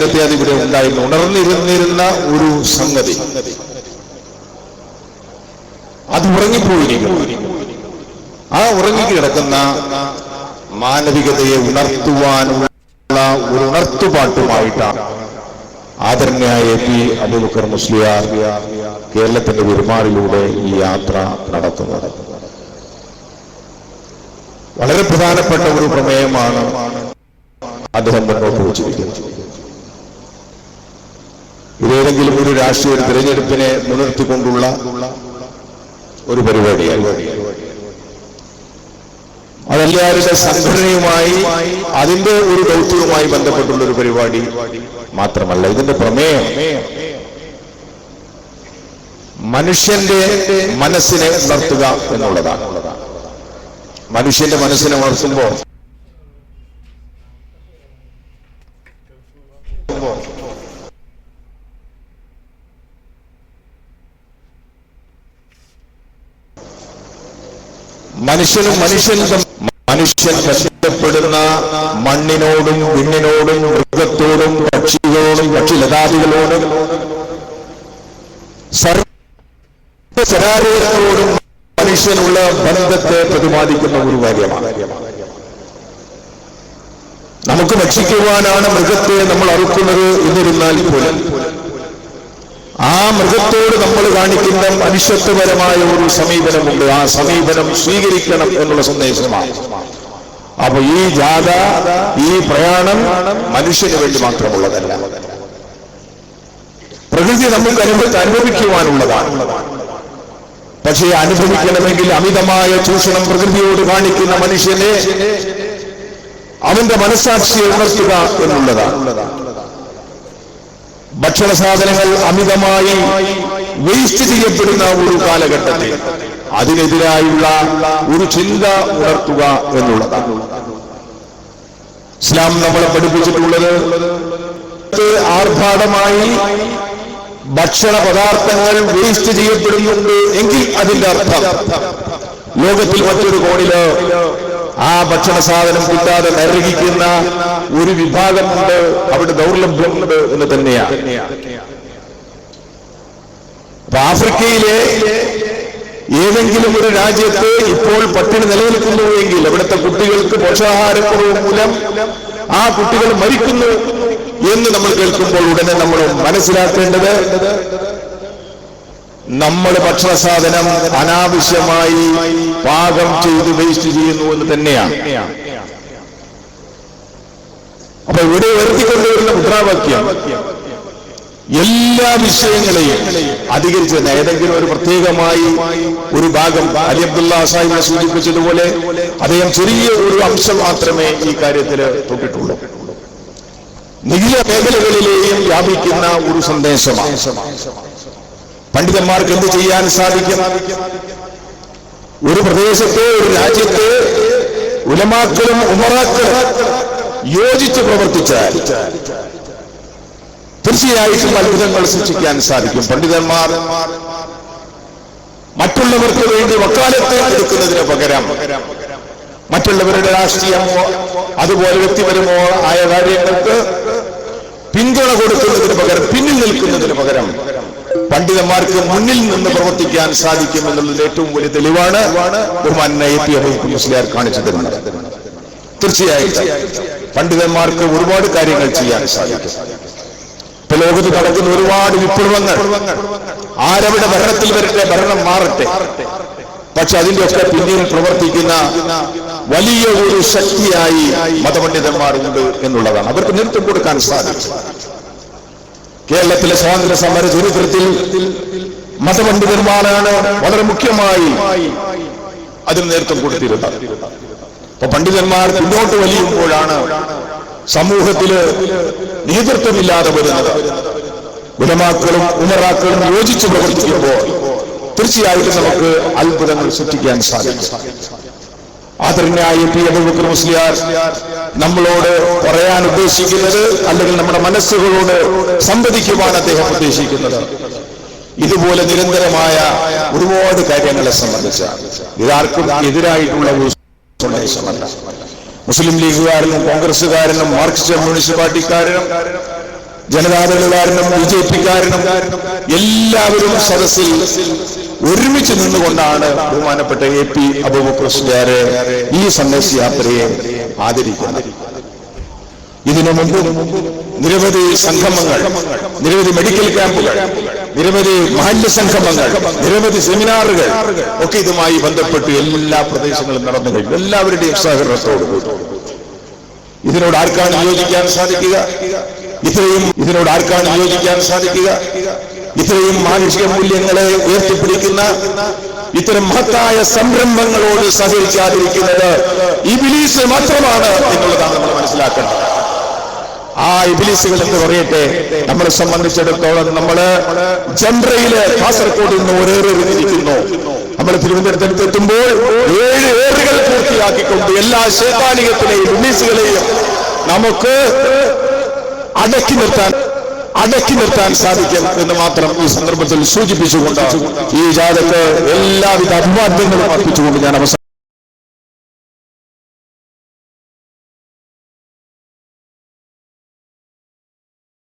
നേരത്തെ അതിവിടെ ഉണ്ടായിരുന്നു. ഉണർന്നിരുന്നിരുന്ന ഒരു സംഗതി അത് ഉറങ്ങിപ്പോയിരിക്കുന്നു. ആ ഉറങ്ങിക്കിടക്കുന്ന മാനവികതയെ ഉണർത്തുവാനുള്ള ഒരു ഉണർത്തുപാട്ടുമായിട്ടാണ് ആദരണീയായ പി അബൂബക്കർ മുസ്ലിയാർ കേരളത്തിന്റെ പെരുമാറിലൂടെ ഈ യാത്ര നടത്തുന്നത്. വളരെ പ്രധാനപ്പെട്ട ഒരു പ്രമേയമാണ് അദ്ദേഹം മുന്നോട്ട് വച്ചിരിക്കുന്നത്. ഇതേതെങ്കിലും ഒരു രാഷ്ട്രീയ തിരഞ്ഞെടുപ്പിനെ മുൻനിർത്തിക്കൊണ്ടുള്ള ഒരു പരിപാടിയാണ്. അതെല്ലാവരുടെ സംഘടനയുമായി അതിന്റെ ഒരു ദൗത്യവുമായി ബന്ധപ്പെട്ടുള്ള ഒരു പരിപാടി മാത്രമല്ല. ഇതിന്റെ പ്രമേയം മനുഷ്യന്റെ മനസ്സിനെ ഉണർത്തുക എന്നുള്ളതാണ്. മനുഷ്യന്റെ മനസ്സിനെ ഉണർത്തുമ്പോൾ മനുഷ്യൻ ബന്ധപ്പെടുന്ന മണ്ണിനോടും വിണ്ണിനോടും മൃഗത്തോടും പക്ഷികളോടും പക്ഷിലതാദികളോടും സർവ്വചരാചരങ്ങളോടും മനുഷ്യനുള്ള ബന്ധത്തെ പ്രതിപാദിക്കുന്ന ഒരു കാര്യമാണ്. നമുക്ക് ഭക്ഷിക്കുവാനാണ് മൃഗത്തെ നമ്മൾ അറുക്കുന്നത് എന്നിരുന്നാൽ പോലും ആ മൃഗത്തോട് നമ്മൾ കാണിക്കുന്ന മനുഷ്യത്വപരമായ ഒരു സമീപനമുണ്ട്. ആ സമീപനം സ്വീകരിക്കണം എന്നുള്ള സന്ദേശമാണ്. അപ്പൊ ഈ ജാഥ, ഈ പ്രയാണം മനുഷ്യന് വേണ്ടി മാത്രമുള്ളതല്ല, പ്രകൃതി നമുക്ക് അനുഭവിക്കുവാനുള്ളതാണ്. പക്ഷേ അനുഭവിക്കണമെങ്കിൽ അമിതമായ ചൂഷണം പ്രകൃതിയോട് കാണിക്കുന്ന മനുഷ്യനെ അവന്റെ മനസ്സാക്ഷിയെ ഉണർത്തുക എന്നുള്ളതാണ്. ഭക്ഷണ സാധനങ്ങൾ അമിതമായി വേസ്റ്റ് ചെയ്യപ്പെടുന്ന ഒരു കാലഘട്ടത്തിൽ അതിനെതിരായുള്ള ഒരു ചിന്ത ഉണർത്തുക എന്നുള്ളതാണ്. ഇസ്ലാം നമ്മളെ പഠിപ്പിച്ചിട്ടുള്ളത് ആർഭാടമായി ഭക്ഷണ പദാർത്ഥങ്ങൾ വേസ്റ്റ് ചെയ്യപ്പെടുന്നുണ്ട് എങ്കിൽ അതിന്റെ അർത്ഥം ലോകത്തിൽ മറ്റൊരു കോണില് ആ ഭക്ഷണ സാധനം കിട്ടാതെ നരകിക്കുന്ന ഒരു വിഭാഗമുണ്ട്, അവിടെ ദൗർലഭ്യമുണ്ട് എന്ന് തന്നെയാണ്. അപ്പൊ ആഫ്രിക്കയിലെ ഏതെങ്കിലും ഒരു രാജ്യത്ത് ഇപ്പോൾ പട്ടിണി നിലനിൽക്കുന്നുവെങ്കിൽ അവിടുത്തെ കുട്ടികൾക്ക് പോഷകാഹാരക്കുറവ് മൂലം ആ കുട്ടികൾ മരിക്കുന്നു എന്ന് നമ്മൾ കേൾക്കുമ്പോൾ ഉടനെ നമ്മൾ മനസ്സിലാക്കേണ്ടത് നമ്മൾ ഭക്ഷണ സാധനം അനാവശ്യമായി പാകം ചെയ്ത് വേസ്റ്റ് ചെയ്യുന്നു എന്ന് തന്നെയാണ്. അപ്പൊ ഇവിടെ ഉയർത്തിക്കൊണ്ടുവരുന്ന മുദ്രാവാക്യം എല്ലാ വിഷയങ്ങളെയും അധികരിച്ച് ഏതെങ്കിലും ഒരു പ്രത്യേകമായി ഒരു ഭാഗം അലി അബ്ദുള്ള സാഹിബിനെ സൂചിപ്പിച്ചതുപോലെ അദ്ദേഹം ചെറിയ ഒരു അംശം മാത്രമേ ഈ കാര്യത്തിൽ തൊട്ടിട്ടുള്ളൂ. നിഖില മേഖലകളിലെയും വ്യാപിക്കുന്ന ഒരു സന്ദേശമാണ്. പണ്ഡിതന്മാർക്ക് എന്ത് ചെയ്യാൻ സാധിക്കും? ഒരു പ്രദേശത്തെ, ഒരു രാജ്യത്തെ ഉലമാക്കളും ഉമറാക്കളും യോജിച്ച് പ്രവർത്തിച്ചാൽ തീർച്ചയായിട്ടും അത്ഭുതങ്ങൾ സൃഷ്ടിക്കാൻ സാധിക്കും. പണ്ഡിതന്മാർ മറ്റുള്ളവർക്ക് വേണ്ടി വക്കാലത്ത് എടുക്കുന്നതിന് പകരം മറ്റുള്ളവരുടെ രാഷ്ട്രീയമോ അതുപോലെ വ്യക്തിപരമോ ആയ കാര്യങ്ങൾക്ക് പിന്തുണ കൊടുക്കുന്നതിന് പകരം, പിന്നിൽ നിൽക്കുന്നതിന് പകരം പണ്ഡിതന്മാർക്ക് മുന്നിൽ നിന്ന് പ്രവർത്തിക്കാൻ സാധിക്കും എന്നുള്ളതിന്റെ ഏറ്റവും വലിയ തെളിവാണ് ബഹുമാനനായ പി അബൂബക്കർ മുസ്ലിയാർ കാണിച്ചു തരുന്നത്. തീർച്ചയായിട്ടും പണ്ഡിതന്മാർക്ക് ഒരുപാട് കാര്യങ്ങൾ ചെയ്യാൻ സാധിക്കും. ഇപ്പൊ ലോകത്ത് നടക്കുന്ന ഒരുപാട് വിപ്ലവങ്ങൾ, ആരവിടെ ഭരണത്തിൽ വരട്ടെ, ഭരണം മാറട്ടെ, പക്ഷെ അതിന്റെ ഒക്കെ പിന്നിൽ പ്രവർത്തിക്കുന്ന വലിയ ഒരു ശക്തിയായി മതപണ്ഡിതന്മാരുണ്ട് എന്നുള്ളതാണ്. അവർക്ക് നേതൃത്വം കൊടുക്കാൻ സാധിക്കും. കേരളത്തിലെ സ്വാതന്ത്ര്യ സമര ചരിത്രത്തിൽ മതപണ്ഡിതന്മാരാണ് വളരെ മുഖ്യമായി അതിന് നേതൃത്വം കൊടുത്തിരുന്നത്. അപ്പൊ പണ്ഡിതന്മാർ മുന്നോട്ട് വലിയുമ്പോഴാണ് സമൂഹത്തില് നേതൃത്വമില്ലാതെ വരുന്നത്. ഉലമാക്കളും ഉമറാക്കളും യോജിച്ച് പ്രവർത്തിക്കുമ്പോൾ തീർച്ചയായിട്ടും നമുക്ക് അത്ഭുതങ്ങൾ സൃഷ്ടിക്കാൻ സാധിക്കും. ആദരണീയായ പി അബൂബക്കർ മുസ്ലിയാർ നമ്മളോട് പറയാൻ ഉദ്ദേശിക്കുന്നത്, അല്ലെങ്കിൽ നമ്മുടെ മനസ്സുകളോട് സംവദിക്കുവാൻ അദ്ദേഹം ഉദ്ദേശിക്കുന്നത് ഇതുപോലെ നിരന്തരമായ ഒരുപാട് കാര്യങ്ങളെ സംബന്ധിച്ചാണ്. ഇതാർക്കും എതിരായിട്ടുള്ള ഒരു സന്ദേശമല്ല. മുസ്ലിം ലീഗുകാരനും കോൺഗ്രസുകാരനും മാർക്സിസ്റ്റ് കമ്മ്യൂണിസ്റ്റ് പാർട്ടിക്കാരനും ജനതാദളുകാരനും ബിജെപിക്കാരനും എല്ലാവരും സദസ്സിൽ ഒരുമിച്ച് നിന്നുകൊണ്ടാണ് ബഹുമാനപ്പെട്ട AP അബൂബക്കർ മുസ്ലിയാരെ ഈ സന്ദേശയാത്രയെ ആദരിക്കുന്നത്. ഇതിനു മുമ്പ് നിരവധി സംഗമങ്ങൾ, നിരവധി മെഡിക്കൽ ക്യാമ്പുകൾ, നിരവധി മഹല്ല് സംഗമങ്ങൾ, നിരവധി സെമിനാറുകൾ ഒക്കെ ഇതുമായി ബന്ധപ്പെട്ട് എല്ലാ പ്രദേശങ്ങളും നടന്നു കഴിഞ്ഞു. എല്ലാവരുടെയും സഹകരണത്തോടുകൂടി ഇതിനോട് ആർക്കാണ് യോജിക്കാൻ സാധിക്കുക? ഇതിനോട് ആർക്കാണ് യോജിക്കാൻ സാധിക്കുക? ഇത്രയും മാനുഷിക മൂല്യങ്ങളെ ഉയർത്തിപ്പിടിക്കുന്ന ഇത്തരം മഹത്തായ സംരംഭങ്ങളോട് സഹകരിക്കാതിരിക്കുന്നത് ഇബ്ലീസ് മാത്രമാണ് എന്നുള്ളതാണ് നമ്മൾ മനസ്സിലാക്കേണ്ടത്. ആ ഇബ്ലീസുകൾ എന്ന് പറയട്ടെ, നമ്മളെ സംബന്ധിച്ചിടത്തോളം നമ്മള് ജംറയില് കാസർഗോഡ് നിന്ന് ഒരേറിയിരിക്കുന്നു. നമ്മൾ തിരുവനന്തപുരത്ത് എത്തുമ്പോൾ 7 ഏറുകൾ പൂർത്തിയാക്കിക്കൊണ്ട് എല്ലാ ശൈതാനികത്തിലെയും ഇബ്ലീസുകളെയും നമുക്ക് അടക്കി നിർത്താൻ സാധിക്കും എന്ന് മാത്രം ഈ സന്ദർഭത്തിൽ സൂചിപ്പിച്ചുകൊണ്ട് ഈ ജാഥക്ക് എല്ലാവിധ അഭിവാദ്യങ്ങളും അർപ്പിച്ചുകൊണ്ട് ഞാൻ അവസാനം